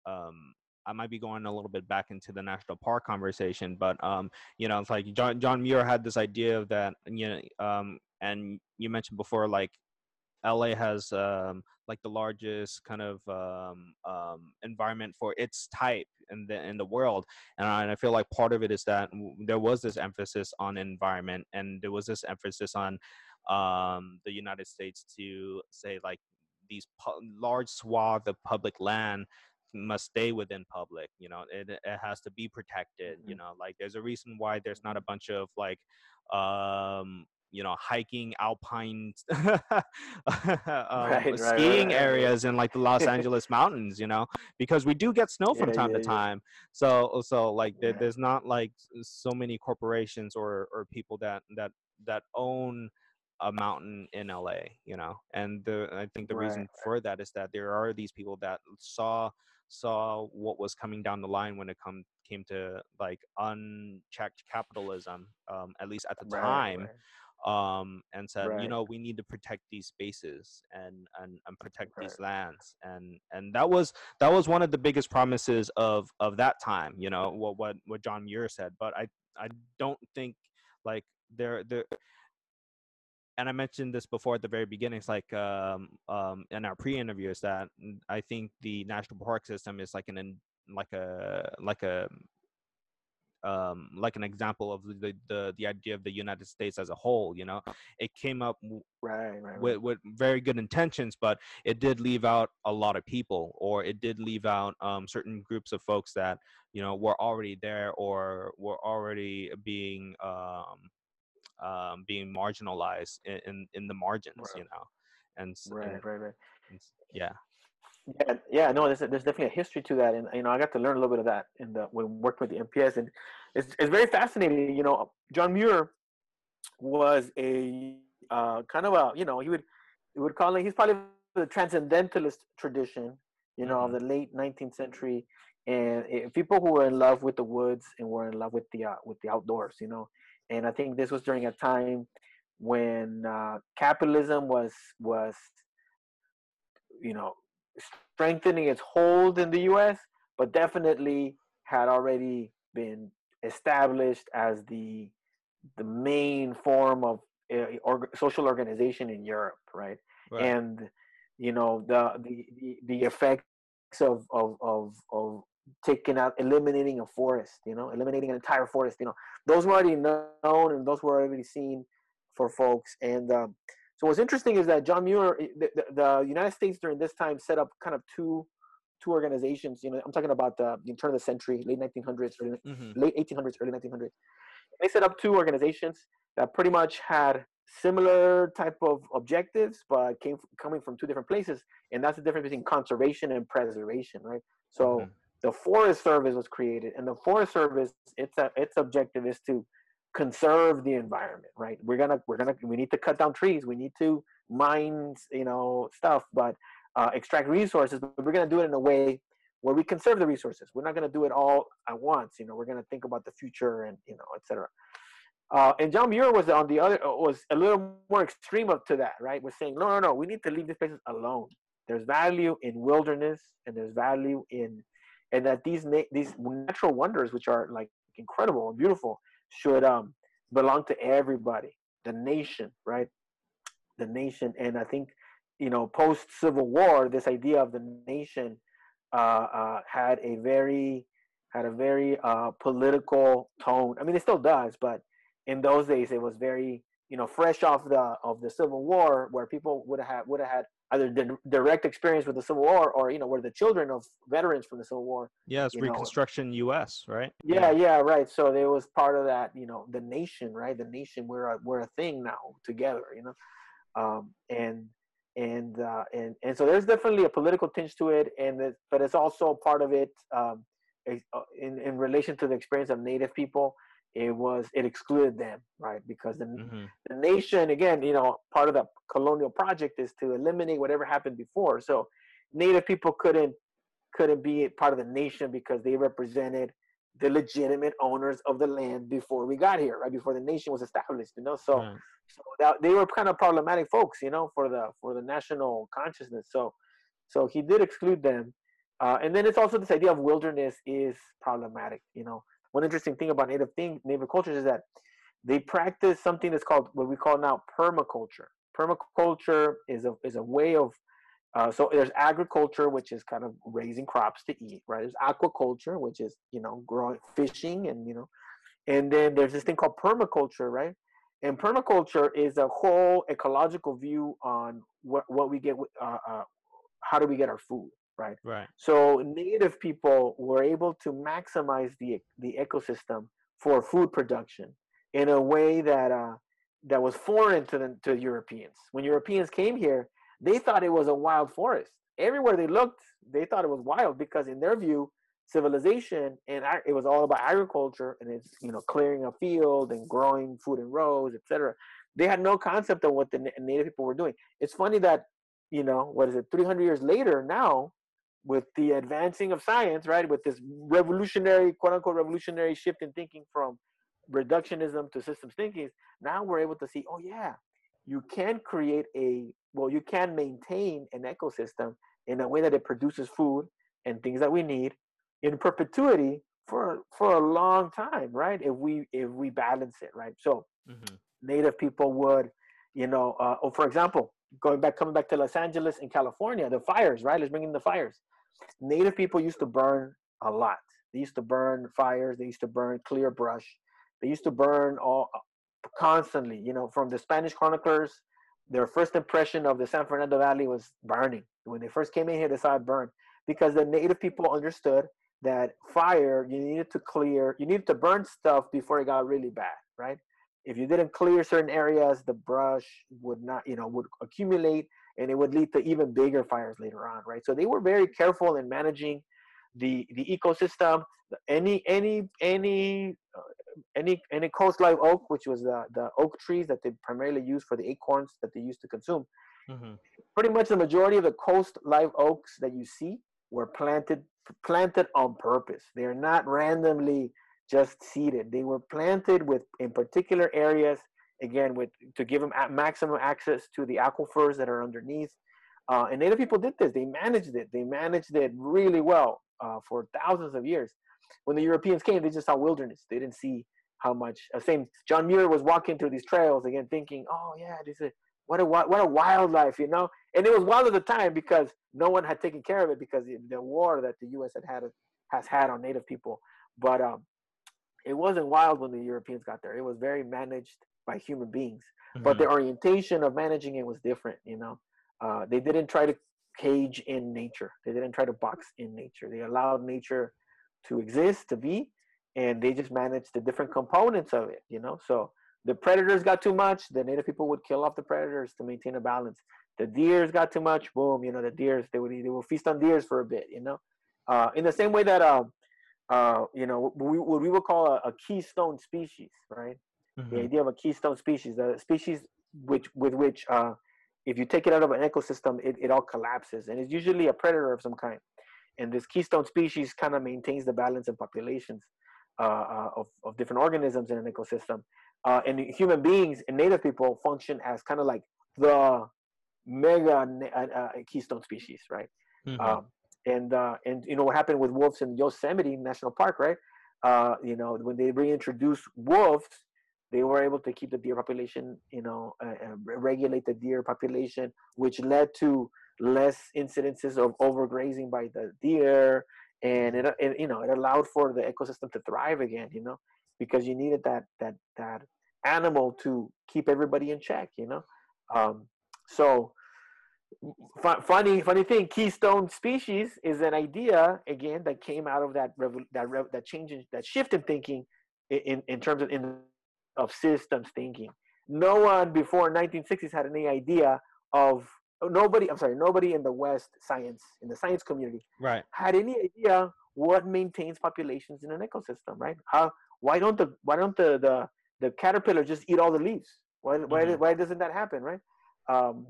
I might be going a little bit back into the national park conversation, but it's like John Muir had this idea of that, and you mentioned before, like LA has like the largest kind of environment for its type in the world, and I feel like part of it is that there was this emphasis on environment, and there was this emphasis on the United States to say like these large swath of public land must stay within public. It has to be protected. Like there's a reason why there's not a bunch of like hiking alpine Right, right, skiing right, right, areas in like the Los right. Angeles mountains, because we do get snow from Yeah, time to yeah, yeah, time. So like yeah. there's not like so many corporations or people that own a mountain in LA, and I think the Right, reason for that is that there are these people that saw what was coming down the line when it came to like unchecked capitalism, at least at the right, time, right, and said, right, we need to protect these spaces and protect these right. lands, and that was one of the biggest promises of that time, what John Muir said. But I don't think like there and I mentioned this before at the very beginning. It's like in our pre-interview is that I think the national park system is like like an example of the idea of the United States as a whole. It came up Right, right, right. with very good intentions, but it did leave out a lot of people, or it did leave out certain groups of folks that were already there or were already being marginalized in the margins, Right, and s- right, right, right. and yeah. Yeah, yeah, no, there's definitely a history to that, and I got to learn a little bit of that in the when working with the MPS, and it's very fascinating. John Muir was a kind of a he would call it, he's probably the transcendentalist tradition, of Hmm. the late 19th century, and people who were in love with the woods and were in love with the outdoors, and I think this was during a time when capitalism was you know strengthening its hold in the U.S., but definitely had already been established as the main form of social organization in Europe, right? Right. And the effects of taking out, eliminating a forest, eliminating an entire forest, those were already known and those were already seen for folks. And so what's interesting is that John Muir, the United States during this time set up kind of two organizations. I'm talking about the turn of the century, late 1900s, Hmm. late 1800s, early 1900s. They set up two organizations that pretty much had similar type of objectives, but coming from two different places, and that's the difference between conservation and preservation, right? So Hmm. the Forest Service was created, and the Forest Service, its objective is to conserve the environment, right? We need to cut down trees, we need to mine, stuff, but extract resources, but we're gonna do it in a way where we conserve the resources. We're not going to do it all at once. We're going to think about the future and etc. And John Muir was on the other was a little more extreme up to that, right? Was saying no, no, no. We need to leave these places alone. There's value in wilderness, and there's value in, and that these natural wonders, which are like incredible and beautiful, should belong to everybody, the nation, right? The nation, and I think post Civil War, this idea of the nation had a very political tone. I mean, it still does, but in those days, it was very fresh off the Civil War, where people would have had either direct experience with the Civil War, or were the children of veterans from the Civil War. Yeah, it's You know, Reconstruction US, right? yeah, Yeah. yeah, right. So there was part of that. The nation, right? The nation, we're a thing now together. And and so there's definitely a political tinge to it, but it's also part of it, in relation to the experience of Native people. It excluded them, right? Because Hmm. the nation, again, part of the colonial project is to eliminate whatever happened before. So Native people couldn't be part of the nation because they represented the legitimate owners of the land before we got here, right before the nation was established. Right. So that they were kind of problematic folks, for the national consciousness. So he did exclude them, And then it's also this idea of wilderness is problematic. One interesting thing about native cultures is that they practice something that's called what we call now permaculture. Permaculture is a way of so there's agriculture, which is kind of raising crops to eat, right? There's aquaculture, which is growing fishing, and then there's this thing called permaculture, right? And permaculture is a whole ecological view on what we get, how do we get our food, right? Right. So native people were able to maximize the ecosystem for food production in a way that was foreign to Europeans. When Europeans came here, they thought it was a wild forest. Everywhere they looked, they thought it was wild because in their view, civilization and it was all about agriculture and it's clearing a field and growing food in rows, etc. They had no concept of what the native people were doing. It's funny that what is it, 300 years later now, with the advancing of science, right, with this revolutionary, quote unquote revolutionary shift in thinking from reductionism to systems thinking, now we're able to see, oh yeah, you can you can maintain an ecosystem in a way that it produces food and things that we need in perpetuity for a long time, right? If we balance it, right? So Mm-hmm. native people would, for example, coming back to Los Angeles in California, the fires, right? Let's bring in the fires. Native people used to burn a lot. They used to burn fires. They used to burn clear brush. They used to burn all constantly. From the Spanish chroniclers, their first impression of the San Fernando Valley was burning. When they first came in here, they saw it burn because the native people understood that fire, you needed to burn stuff before it got really bad, right? If you didn't clear certain areas, the brush would not, would accumulate and it would lead to even bigger fires later on, right? So they were very careful in managing the ecosystem. Any coast live oak, which was the oak trees that they primarily used for the acorns that they used to consume. Mm-hmm. Pretty much the majority of the coast live oaks that you see were planted on purpose. They are not randomly just seeded. They were planted in particular areas, again, to give them maximum access to the aquifers that are underneath. And Native people did this. They managed it. They managed it really well for thousands of years. When the Europeans came, they just saw wilderness. They didn't see how much. Same. John Muir was walking through these trails again, thinking, "Oh yeah, this is what a wildlife," And it was wild at the time because no one had taken care of it because the war that the U.S. has had on Native people. But it wasn't wild when the Europeans got there. It was very managed by human beings. But Mm-hmm. the orientation of managing it was different. They didn't try to cage in nature. They didn't try to box in nature. They allowed nature to exist, to be, and they just managed the different components of it. So the predators got too much, the native people would kill off the predators to maintain a balance. The deers got too much, boom, the deers, they would feast on deers for a bit. In the same way that what we would call a keystone species, right? The Mm-hmm. idea of a keystone species, the species with which if you take it out of an ecosystem, it all collapses, and it's usually a predator of some kind. And this keystone species kind of maintains the balance in populations of different organisms in an ecosystem. And human beings and native people function as kind of like the mega keystone species, right? Mm-hmm. Um, and what happened with wolves in Yosemite National Park, right? When they reintroduced wolves, they were able to keep the deer population, regulate the deer population, which led to less incidences of overgrazing by the deer, and it allowed for the ecosystem to thrive again, because you needed that animal to keep everybody in check, so funny thing, keystone species is an idea again that came out of that change that shift in thinking in terms of systems thinking. No one before 1960s had any idea of nobody in the West in the science community Right. had any idea what maintains populations in an ecosystem, right? Why don't the caterpillar just eat all the leaves? Mm-hmm. Why doesn't that happen, right? Um,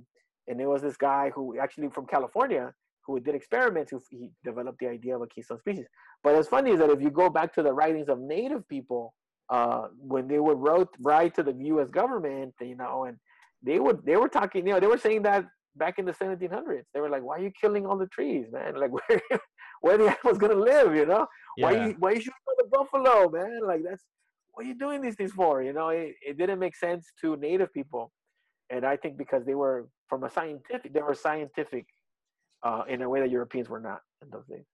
and there was this guy who actually from California who did experiments who he developed the idea of a keystone species. But what's funny is that if you go back to the writings of native people, when they would write to the U.S. government, and they were talking, they were saying that back in the 1700s, they were like, "Why are you killing all the trees, man? Like, where the animal's gonna live. Yeah. Why you shooting for the buffalo, man? Like that's what are you doing these things for? It didn't make sense to native people, and I think because they were scientific in a way that Europeans were not in those days.